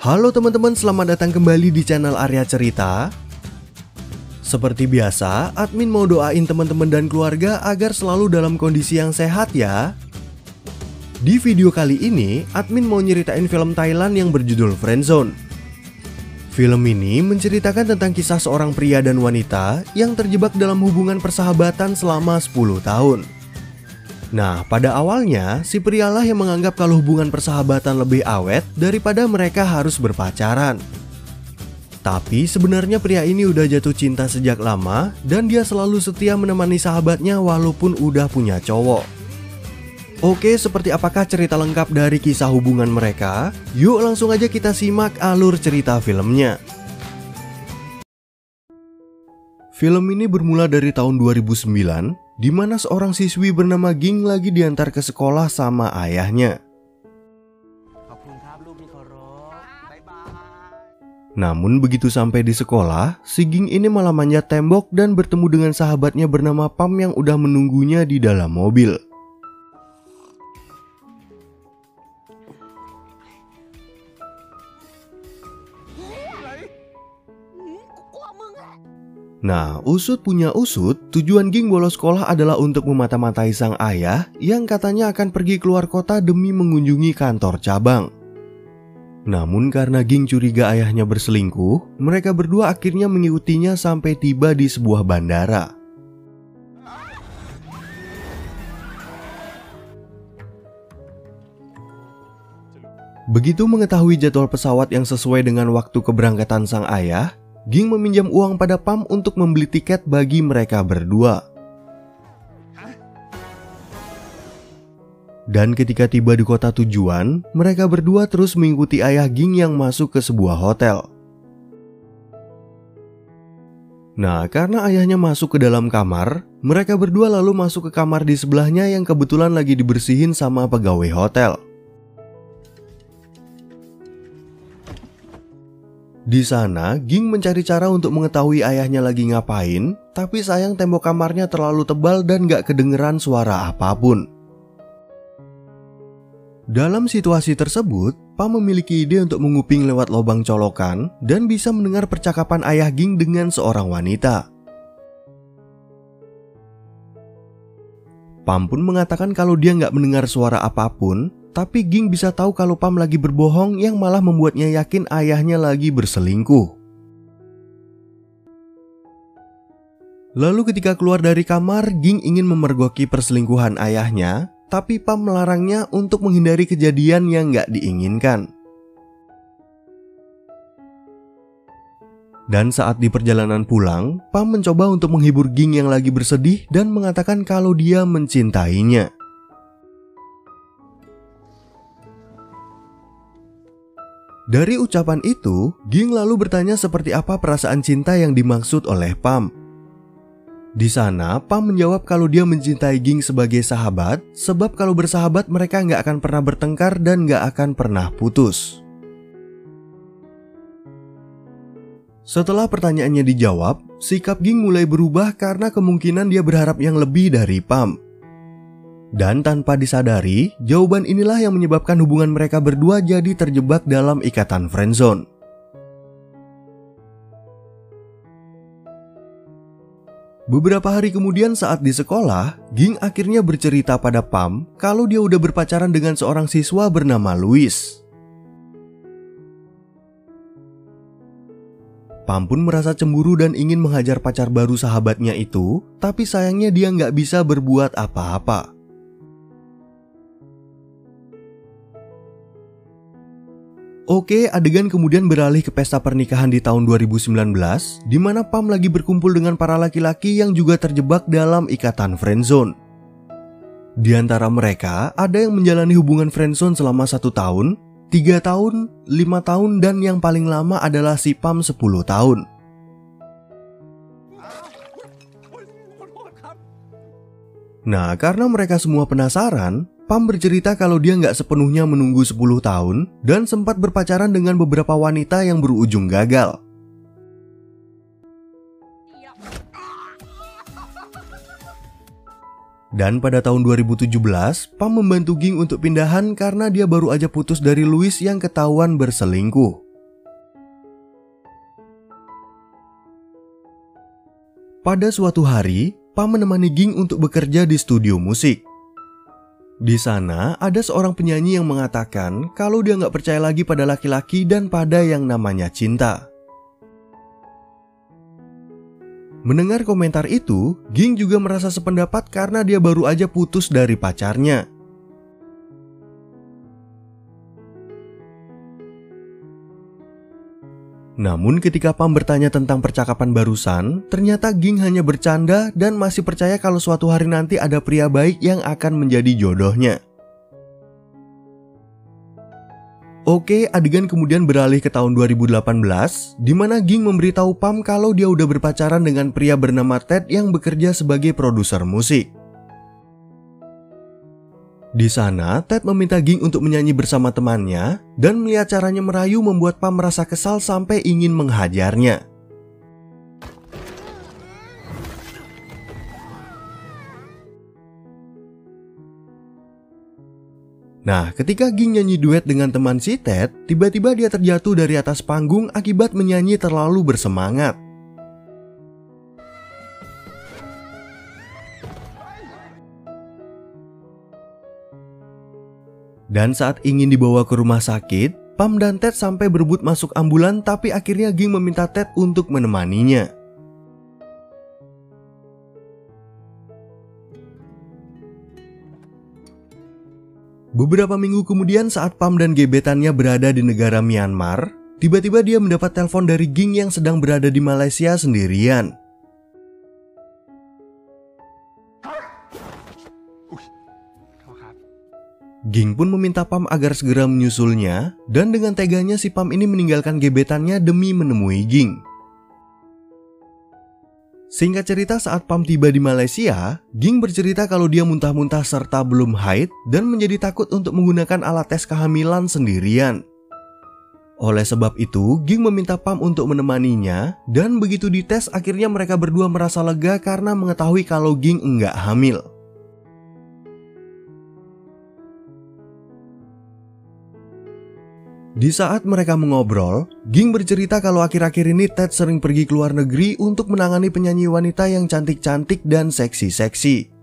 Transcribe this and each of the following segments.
Halo teman-teman, selamat datang kembali di channel Arya Cerita. Seperti biasa, admin mau doain teman-teman dan keluarga agar selalu dalam kondisi yang sehat ya. Di video kali ini, admin mau nyeritain film Thailand yang berjudul Friendzone. Film ini menceritakan tentang kisah seorang pria dan wanita yang terjebak dalam hubungan persahabatan selama 10 tahun. Nah, pada awalnya, si prialah yang menganggap kalau hubungan persahabatan lebih awet daripada mereka harus berpacaran. Tapi sebenarnya pria ini udah jatuh cinta sejak lama dan dia selalu setia menemani sahabatnya walaupun udah punya cowok. Oke, seperti apakah cerita lengkap dari kisah hubungan mereka? Yuk langsung aja kita simak alur cerita filmnya. Film ini bermula dari tahun 2009, di mana seorang siswi bernama Ging lagi diantar ke sekolah sama ayahnya. Namun begitu sampai di sekolah, si Ging ini malah manjat tembok dan bertemu dengan sahabatnya bernama Pam yang udah menunggunya di dalam mobil. Nah, usut punya usut, tujuan Ging bolos sekolah adalah untuk memata-matai sang ayah yang katanya akan pergi keluar kota demi mengunjungi kantor cabang. Namun karena Ging curiga ayahnya berselingkuh, mereka berdua akhirnya mengikutinya sampai tiba di sebuah bandara. Begitu mengetahui jadwal pesawat yang sesuai dengan waktu keberangkatan sang ayah, Ging meminjam uang pada Pam untuk membeli tiket bagi mereka berdua. Dan ketika tiba di kota tujuan, mereka berdua terus mengikuti ayah Ging yang masuk ke sebuah hotel. Nah, karena ayahnya masuk ke dalam kamar, mereka berdua lalu masuk ke kamar di sebelahnya yang kebetulan lagi dibersihin sama pegawai hotel. Di sana, Ging mencari cara untuk mengetahui ayahnya lagi ngapain, tapi sayang tembok kamarnya terlalu tebal dan gak kedengeran suara apapun. Dalam situasi tersebut, Pam memiliki ide untuk menguping lewat lubang colokan dan bisa mendengar percakapan ayah Ging dengan seorang wanita. Pam pun mengatakan kalau dia gak mendengar suara apapun, tapi Ging bisa tahu kalau Pam lagi berbohong yang malah membuatnya yakin ayahnya lagi berselingkuh. Lalu ketika keluar dari kamar, Ging ingin memergoki perselingkuhan ayahnya, tapi Pam melarangnya untuk menghindari kejadian yang gak diinginkan. Dan saat di perjalanan pulang, Pam mencoba untuk menghibur Ging yang lagi bersedih dan mengatakan kalau dia mencintainya. Dari ucapan itu, Ging lalu bertanya seperti apa perasaan cinta yang dimaksud oleh Pam. Di sana, Pam menjawab kalau dia mencintai Ging sebagai sahabat, sebab kalau bersahabat mereka nggak akan pernah bertengkar dan nggak akan pernah putus. Setelah pertanyaannya dijawab, sikap Ging mulai berubah karena kemungkinan dia berharap yang lebih dari Pam. Dan tanpa disadari, jawaban inilah yang menyebabkan hubungan mereka berdua jadi terjebak dalam ikatan friendzone. Beberapa hari kemudian saat di sekolah, Ging akhirnya bercerita pada Pam kalau dia udah berpacaran dengan seorang siswa bernama Louis. Pam pun merasa cemburu dan ingin menghajar pacar baru sahabatnya itu, tapi sayangnya dia nggak bisa berbuat apa-apa. Oke, adegan kemudian beralih ke pesta pernikahan di tahun 2019, di mana Pam lagi berkumpul dengan para laki-laki yang juga terjebak dalam ikatan friendzone. Di antara mereka, ada yang menjalani hubungan friendzone selama 1 tahun, 3 tahun, 5 tahun, dan yang paling lama adalah si Pam 10 tahun. Nah, karena mereka semua penasaran, Pam bercerita kalau dia nggak sepenuhnya menunggu 10 tahun dan sempat berpacaran dengan beberapa wanita yang berujung gagal. Dan pada tahun 2017, Pam membantu Ging untuk pindahan karena dia baru aja putus dari Louis yang ketahuan berselingkuh. Pada suatu hari, Pam menemani Ging untuk bekerja di studio musik. Di sana ada seorang penyanyi yang mengatakan kalau dia nggak percaya lagi pada laki-laki dan pada yang namanya cinta. Mendengar komentar itu, Ging juga merasa sependapat karena dia baru aja putus dari pacarnya. Namun ketika Pam bertanya tentang percakapan barusan, ternyata Ging hanya bercanda dan masih percaya kalau suatu hari nanti ada pria baik yang akan menjadi jodohnya. Oke, adegan kemudian beralih ke tahun 2018, di mana Ging memberitahu Pam kalau dia udah berpacaran dengan pria bernama Ted yang bekerja sebagai produser musik. Di sana, Ted meminta Ging untuk menyanyi bersama temannya, dan melihat caranya merayu membuat Pam merasa kesal sampai ingin menghajarnya. Nah, ketika Ging nyanyi duet dengan teman si Ted, tiba-tiba dia terjatuh dari atas panggung akibat menyanyi terlalu bersemangat. Dan saat ingin dibawa ke rumah sakit, Pam dan Ted sampai berebut masuk ambulan, tapi akhirnya Ging meminta Ted untuk menemaninya. Beberapa minggu kemudian saat Pam dan gebetannya berada di negara Myanmar, tiba-tiba dia mendapat telepon dari Ging yang sedang berada di Malaysia sendirian. Ging pun meminta Pam agar segera menyusulnya, dan dengan teganya si Pam ini meninggalkan gebetannya demi menemui Ging. Singkat cerita, saat Pam tiba di Malaysia, Ging bercerita kalau dia muntah-muntah serta belum haid dan menjadi takut untuk menggunakan alat tes kehamilan sendirian. Oleh sebab itu, Ging meminta Pam untuk menemaninya, dan begitu dites akhirnya mereka berdua merasa lega karena mengetahui kalau Ging enggak hamil. Di saat mereka mengobrol, Ging bercerita kalau akhir-akhir ini Ted sering pergi ke luar negeri untuk menangani penyanyi wanita yang cantik-cantik dan seksi-seksi.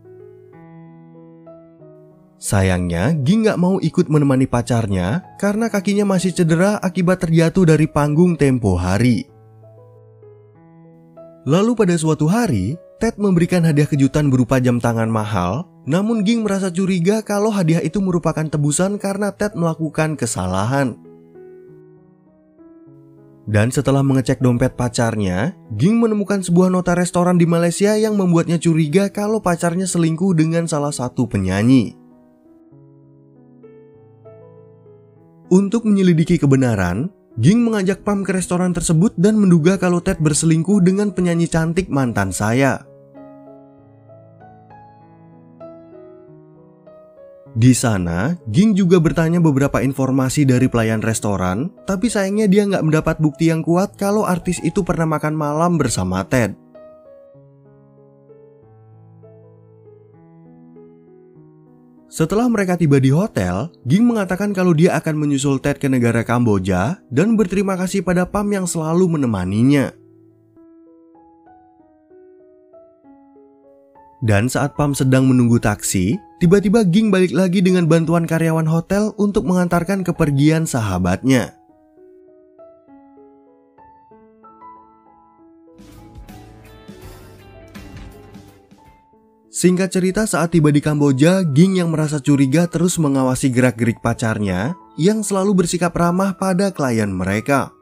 Sayangnya, Ging gak mau ikut menemani pacarnya karena kakinya masih cedera akibat terjatuh dari panggung tempo hari. Lalu pada suatu hari, Ted memberikan hadiah kejutan berupa jam tangan mahal, namun Ging merasa curiga kalau hadiah itu merupakan tebusan karena Ted melakukan kesalahan. Dan setelah mengecek dompet pacarnya, Ging menemukan sebuah nota restoran di Malaysia yang membuatnya curiga kalau pacarnya selingkuh dengan salah satu penyanyi. Untuk menyelidiki kebenaran, Ging mengajak Pam ke restoran tersebut dan menduga kalau Ted berselingkuh dengan penyanyi cantik mantan saya. Di sana, Ging juga bertanya beberapa informasi dari pelayan restoran, tapi sayangnya dia nggak mendapat bukti yang kuat kalau artis itu pernah makan malam bersama Ted. Setelah mereka tiba di hotel, Ging mengatakan kalau dia akan menyusul Ted ke negara Kamboja dan berterima kasih pada Pam yang selalu menemaninya. Dan saat Pam sedang menunggu taksi, tiba-tiba Ging balik lagi dengan bantuan karyawan hotel untuk mengantarkan kepergian sahabatnya. Singkat cerita, saat tiba di Kamboja, Ging yang merasa curiga terus mengawasi gerak-gerik pacarnya yang selalu bersikap ramah pada klien mereka.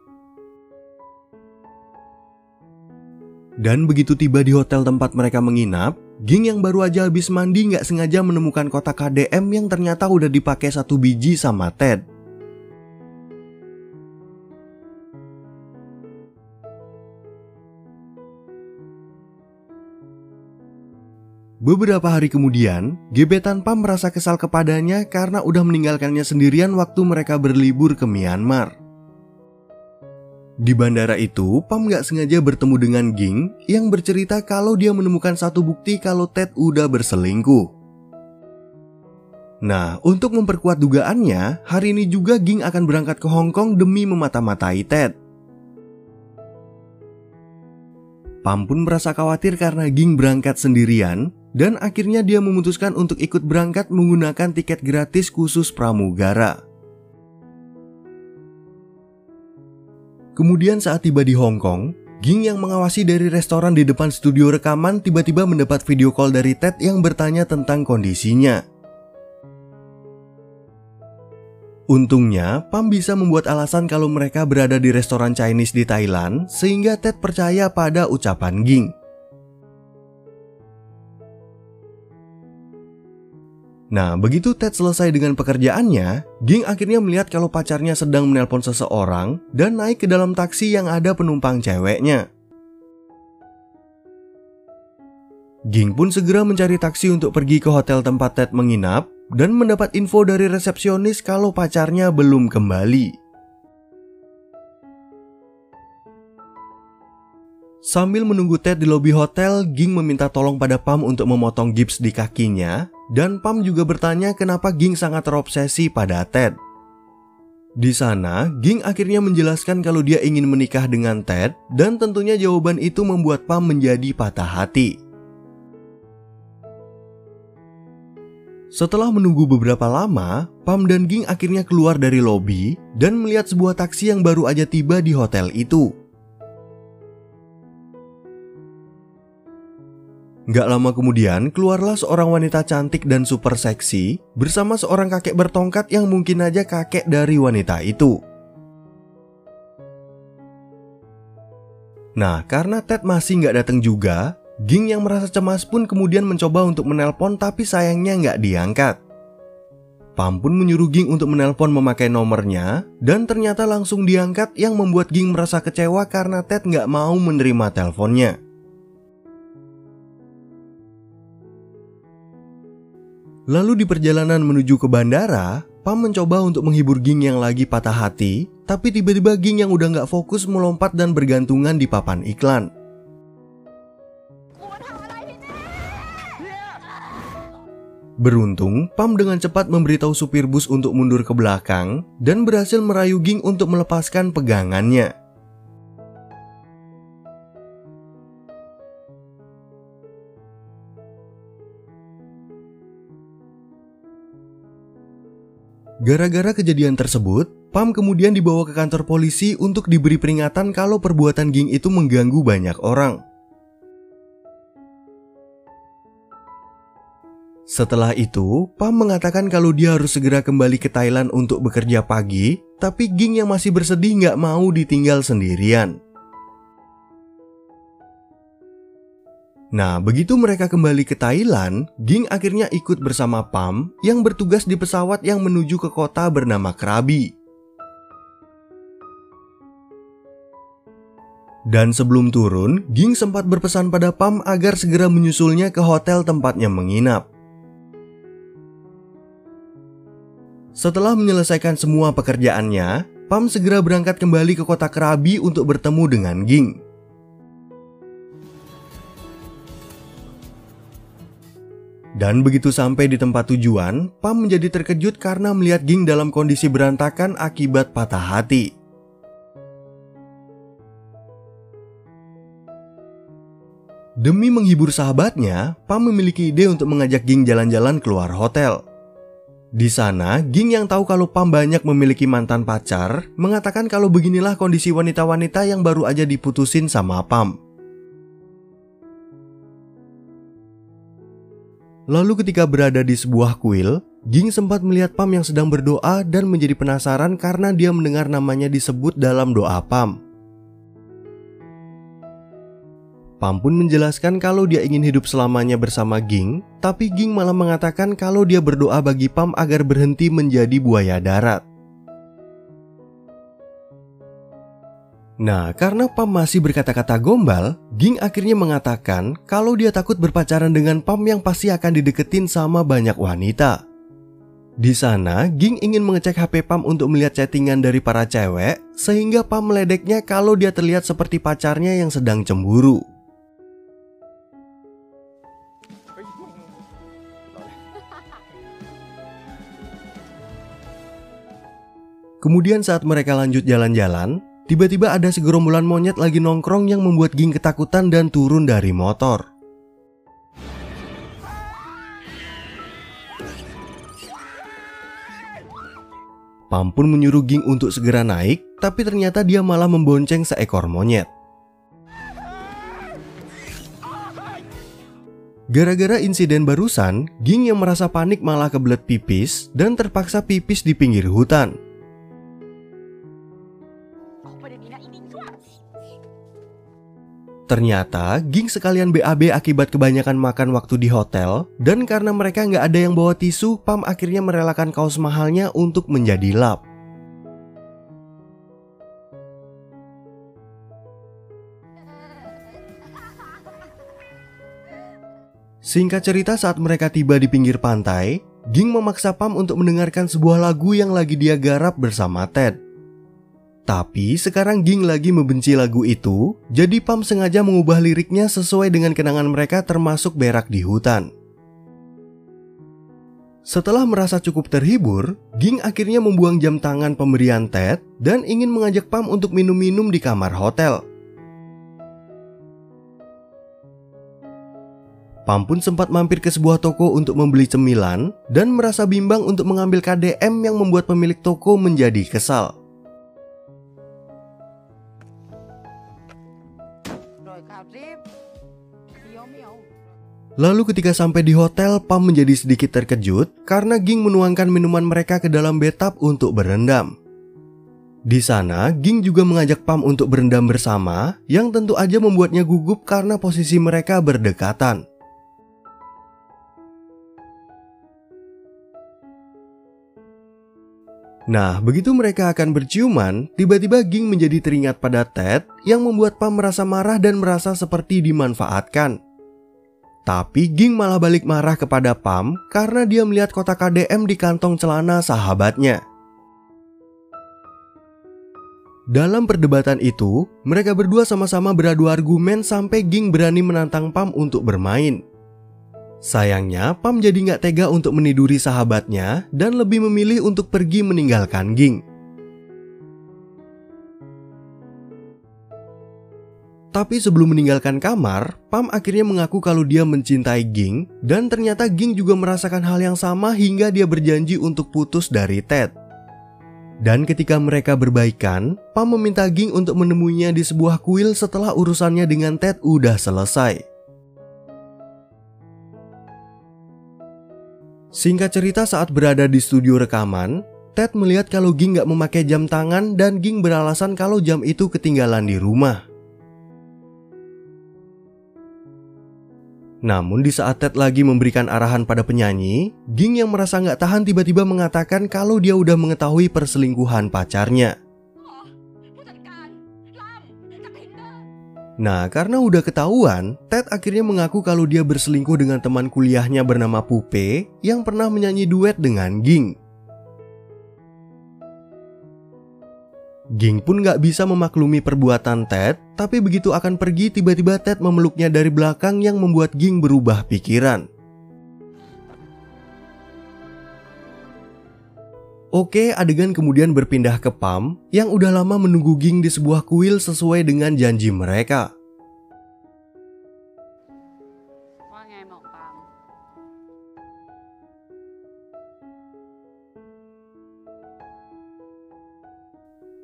Dan begitu tiba di hotel tempat mereka menginap, Ging yang baru aja habis mandi nggak sengaja menemukan kotak KDM yang ternyata udah dipakai 1 biji sama Ted. Beberapa hari kemudian, gebetan Pam merasa kesal kepadanya karena udah meninggalkannya sendirian waktu mereka berlibur ke Myanmar. Di bandara itu, Pam gak sengaja bertemu dengan Ging yang bercerita kalau dia menemukan satu bukti kalau Ted udah berselingkuh. Nah, untuk memperkuat dugaannya, hari ini juga Ging akan berangkat ke Hong Kong demi memata-matai Ted. Pam pun merasa khawatir karena Ging berangkat sendirian, dan akhirnya dia memutuskan untuk ikut berangkat menggunakan tiket gratis khusus pramugara. Kemudian saat tiba di Hong Kong, Ging yang mengawasi dari restoran di depan studio rekaman tiba-tiba mendapat video call dari Ted yang bertanya tentang kondisinya. Untungnya, Pam bisa membuat alasan kalau mereka berada di restoran Chinese di Thailand, sehingga Ted percaya pada ucapan Ging. Nah, begitu Ted selesai dengan pekerjaannya, Ging akhirnya melihat kalau pacarnya sedang menelpon seseorang dan naik ke dalam taksi yang ada penumpang ceweknya. Ging pun segera mencari taksi untuk pergi ke hotel tempat Ted menginap dan mendapat info dari resepsionis kalau pacarnya belum kembali. Sambil menunggu Ted di lobi hotel, Ging meminta tolong pada Pam untuk memotong gips di kakinya, dan Pam juga bertanya kenapa Ging sangat terobsesi pada Ted. Di sana, Ging akhirnya menjelaskan kalau dia ingin menikah dengan Ted, dan tentunya jawaban itu membuat Pam menjadi patah hati. Setelah menunggu beberapa lama, Pam dan Ging akhirnya keluar dari lobi dan melihat sebuah taksi yang baru aja tiba di hotel itu. Gak lama kemudian, keluarlah seorang wanita cantik dan super seksi bersama seorang kakek bertongkat yang mungkin aja kakek dari wanita itu. Nah, karena Ted masih gak datang juga, Ging yang merasa cemas pun kemudian mencoba untuk menelpon, tapi sayangnya gak diangkat. Pam pun menyuruh Ging untuk menelpon memakai nomornya, dan ternyata langsung diangkat yang membuat Ging merasa kecewa karena Ted gak mau menerima teleponnya. Lalu di perjalanan menuju ke bandara, Pam mencoba untuk menghibur Ging yang lagi patah hati, tapi tiba-tiba Ging yang udah gak fokus melompat dan bergantungan di papan iklan. Beruntung, Pam dengan cepat memberitahu supir bus untuk mundur ke belakang dan berhasil merayu Ging untuk melepaskan pegangannya. Gara-gara kejadian tersebut, Pam kemudian dibawa ke kantor polisi untuk diberi peringatan kalau perbuatan Ging itu mengganggu banyak orang. Setelah itu, Pam mengatakan kalau dia harus segera kembali ke Thailand untuk bekerja pagi, tapi Ging yang masih bersedih nggak mau ditinggal sendirian. Nah, begitu mereka kembali ke Thailand, Ging akhirnya ikut bersama Pam yang bertugas di pesawat yang menuju ke kota bernama Krabi. Dan sebelum turun, Ging sempat berpesan pada Pam agar segera menyusulnya ke hotel tempatnya menginap. Setelah menyelesaikan semua pekerjaannya, Pam segera berangkat kembali ke kota Krabi untuk bertemu dengan Ging. Dan begitu sampai di tempat tujuan, Pam menjadi terkejut karena melihat Ging dalam kondisi berantakan akibat patah hati. Demi menghibur sahabatnya, Pam memiliki ide untuk mengajak Ging jalan-jalan keluar hotel. Di sana, Ging yang tahu kalau Pam banyak memiliki mantan pacar, mengatakan kalau beginilah kondisi wanita-wanita yang baru aja diputusin sama Pam. Lalu ketika berada di sebuah kuil, Ging sempat melihat Pam yang sedang berdoa dan menjadi penasaran karena dia mendengar namanya disebut dalam doa Pam. Pam pun menjelaskan kalau dia ingin hidup selamanya bersama Ging, tapi Ging malah mengatakan kalau dia berdoa bagi Pam agar berhenti menjadi buaya darat. Nah, karena Pam masih berkata-kata gombal, Ging akhirnya mengatakan kalau dia takut berpacaran dengan Pam yang pasti akan dideketin sama banyak wanita. Di sana, Ging ingin mengecek HP Pam untuk melihat chattingan dari para cewek, sehingga Pam meledeknya kalau dia terlihat seperti pacarnya yang sedang cemburu. Kemudian saat mereka lanjut jalan-jalan, tiba-tiba ada segerombolan monyet lagi nongkrong yang membuat Ging ketakutan dan turun dari motor. Pam pun menyuruh Ging untuk segera naik, tapi ternyata dia malah membonceng seekor monyet. Gara-gara insiden barusan, Ging yang merasa panik malah kebelet pipis dan terpaksa pipis di pinggir hutan. Ternyata Ging sekalian BAB akibat kebanyakan makan waktu di hotel, dan karena mereka nggak ada yang bawa tisu, Pam akhirnya merelakan kaos mahalnya untuk menjadi lap. Singkat cerita, saat mereka tiba di pinggir pantai, Ging memaksa Pam untuk mendengarkan sebuah lagu yang lagi dia garap bersama Ted. Tapi sekarang Ging lagi membenci lagu itu, jadi Pam sengaja mengubah liriknya sesuai dengan kenangan mereka termasuk berak di hutan. Setelah merasa cukup terhibur, Ging akhirnya membuang jam tangan pemberian Ted dan ingin mengajak Pam untuk minum-minum di kamar hotel. Pam pun sempat mampir ke sebuah toko untuk membeli cemilan dan merasa bimbang untuk mengambil KDM yang membuat pemilik toko menjadi kesal. Lalu ketika sampai di hotel, Pam menjadi sedikit terkejut karena Ging menuangkan minuman mereka ke dalam bathtub untuk berendam. Di sana, Ging juga mengajak Pam untuk berendam bersama, yang tentu aja membuatnya gugup karena posisi mereka berdekatan. Nah, begitu mereka akan berciuman, tiba-tiba Ging menjadi teringat pada Ted yang membuat Pam merasa marah dan merasa seperti dimanfaatkan. Tapi Ging malah balik marah kepada Pam karena dia melihat kotak KDM di kantong celana sahabatnya. Dalam perdebatan itu, mereka berdua sama-sama beradu argumen sampai Ging berani menantang Pam untuk bermain. Sayangnya, Pam jadi nggak tega untuk meniduri sahabatnya dan lebih memilih untuk pergi meninggalkan Ging. Tapi sebelum meninggalkan kamar, Pam akhirnya mengaku kalau dia mencintai Ging, dan ternyata Ging juga merasakan hal yang sama hingga dia berjanji untuk putus dari Ted. Dan ketika mereka berbaikan, Pam meminta Ging untuk menemuinya di sebuah kuil setelah urusannya dengan Ted udah selesai. Singkat cerita, saat berada di studio rekaman, Ted melihat kalau Ging gak memakai jam tangan dan Ging beralasan kalau jam itu ketinggalan di rumah. Namun di saat Ted lagi memberikan arahan pada penyanyi, Ging yang merasa gak tahan tiba-tiba mengatakan kalau dia udah mengetahui perselingkuhan pacarnya. Nah, karena udah ketahuan, Ted akhirnya mengaku kalau dia berselingkuh dengan teman kuliahnya bernama Pupe yang pernah menyanyi duet dengan Ging. Ging pun gak bisa memaklumi perbuatan Ted, tapi begitu akan pergi tiba-tiba Ted memeluknya dari belakang yang membuat Ging berubah pikiran. Oke, adegan kemudian berpindah ke Pam yang udah lama menunggu Ging di sebuah kuil sesuai dengan janji mereka.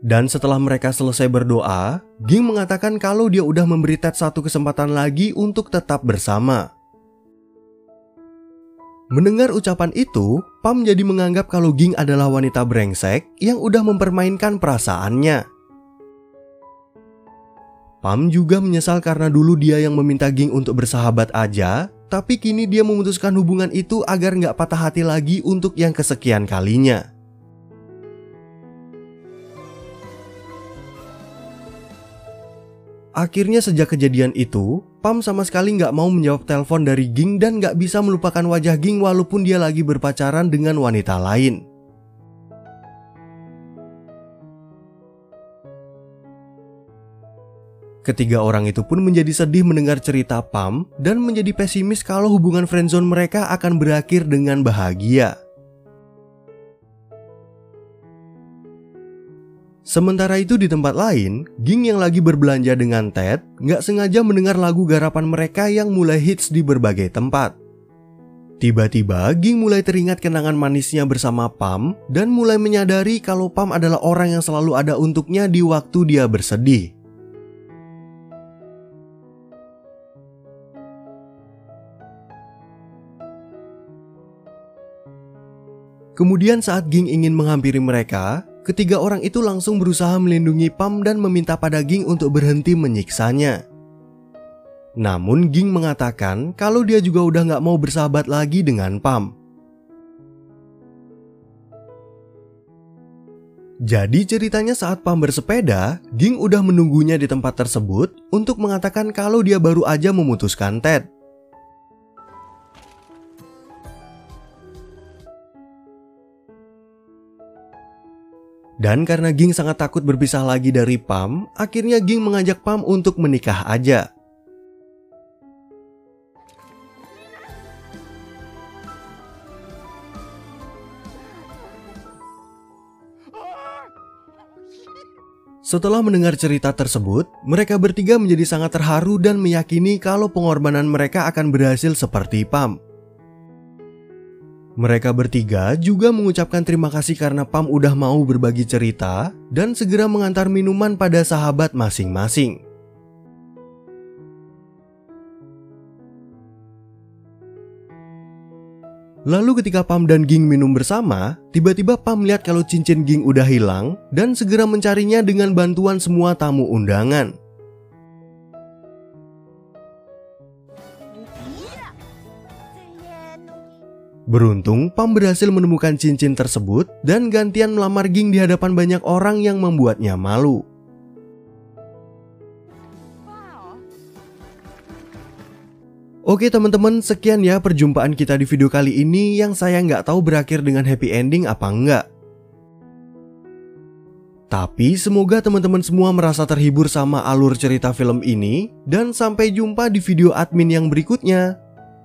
Dan setelah mereka selesai berdoa, Ging mengatakan kalau dia udah memberi Ted satu kesempatan lagi untuk tetap bersama. Mendengar ucapan itu, Pam jadi menganggap kalau Ging adalah wanita brengsek yang udah mempermainkan perasaannya. Pam juga menyesal karena dulu dia yang meminta Ging untuk bersahabat aja, tapi kini dia memutuskan hubungan itu agar nggak patah hati lagi untuk yang kesekian kalinya. Akhirnya sejak kejadian itu, Pam sama sekali nggak mau menjawab telepon dari Ging dan nggak bisa melupakan wajah Ging walaupun dia lagi berpacaran dengan wanita lain. Ketiga orang itu pun menjadi sedih mendengar cerita Pam dan menjadi pesimis kalau hubungan friendzone mereka akan berakhir dengan bahagia. Sementara itu di tempat lain, Ging yang lagi berbelanja dengan Ted nggak sengaja mendengar lagu garapan mereka yang mulai hits di berbagai tempat. Tiba-tiba Ging mulai teringat kenangan manisnya bersama Pam dan mulai menyadari kalau Pam adalah orang yang selalu ada untuknya di waktu dia bersedih. Kemudian saat Ging ingin menghampiri mereka, ketiga orang itu langsung berusaha melindungi Pam dan meminta pada Ging untuk berhenti menyiksanya. Namun Ging mengatakan kalau dia juga udah gak mau bersahabat lagi dengan Pam. Jadi ceritanya saat Pam bersepeda, Ging udah menunggunya di tempat tersebut untuk mengatakan kalau dia baru aja memutuskan Ted. Dan karena Ging sangat takut berpisah lagi dari Pam, akhirnya Ging mengajak Pam untuk menikah aja. Setelah mendengar cerita tersebut, mereka bertiga menjadi sangat terharu dan meyakini kalau pengorbanan mereka akan berhasil seperti Pam. Mereka bertiga juga mengucapkan terima kasih karena Pam udah mau berbagi cerita dan segera mengantar minuman pada sahabat masing-masing. Lalu ketika Pam dan Ging minum bersama, tiba-tiba Pam melihat kalau cincin Ging udah hilang dan segera mencarinya dengan bantuan semua tamu undangan. Beruntung, Pam berhasil menemukan cincin tersebut dan gantian melamar Ging di hadapan banyak orang yang membuatnya malu. Oke teman-teman, sekian ya perjumpaan kita di video kali ini yang saya nggak tahu berakhir dengan happy ending apa enggak. Tapi semoga teman-teman semua merasa terhibur sama alur cerita film ini dan sampai jumpa di video admin yang berikutnya.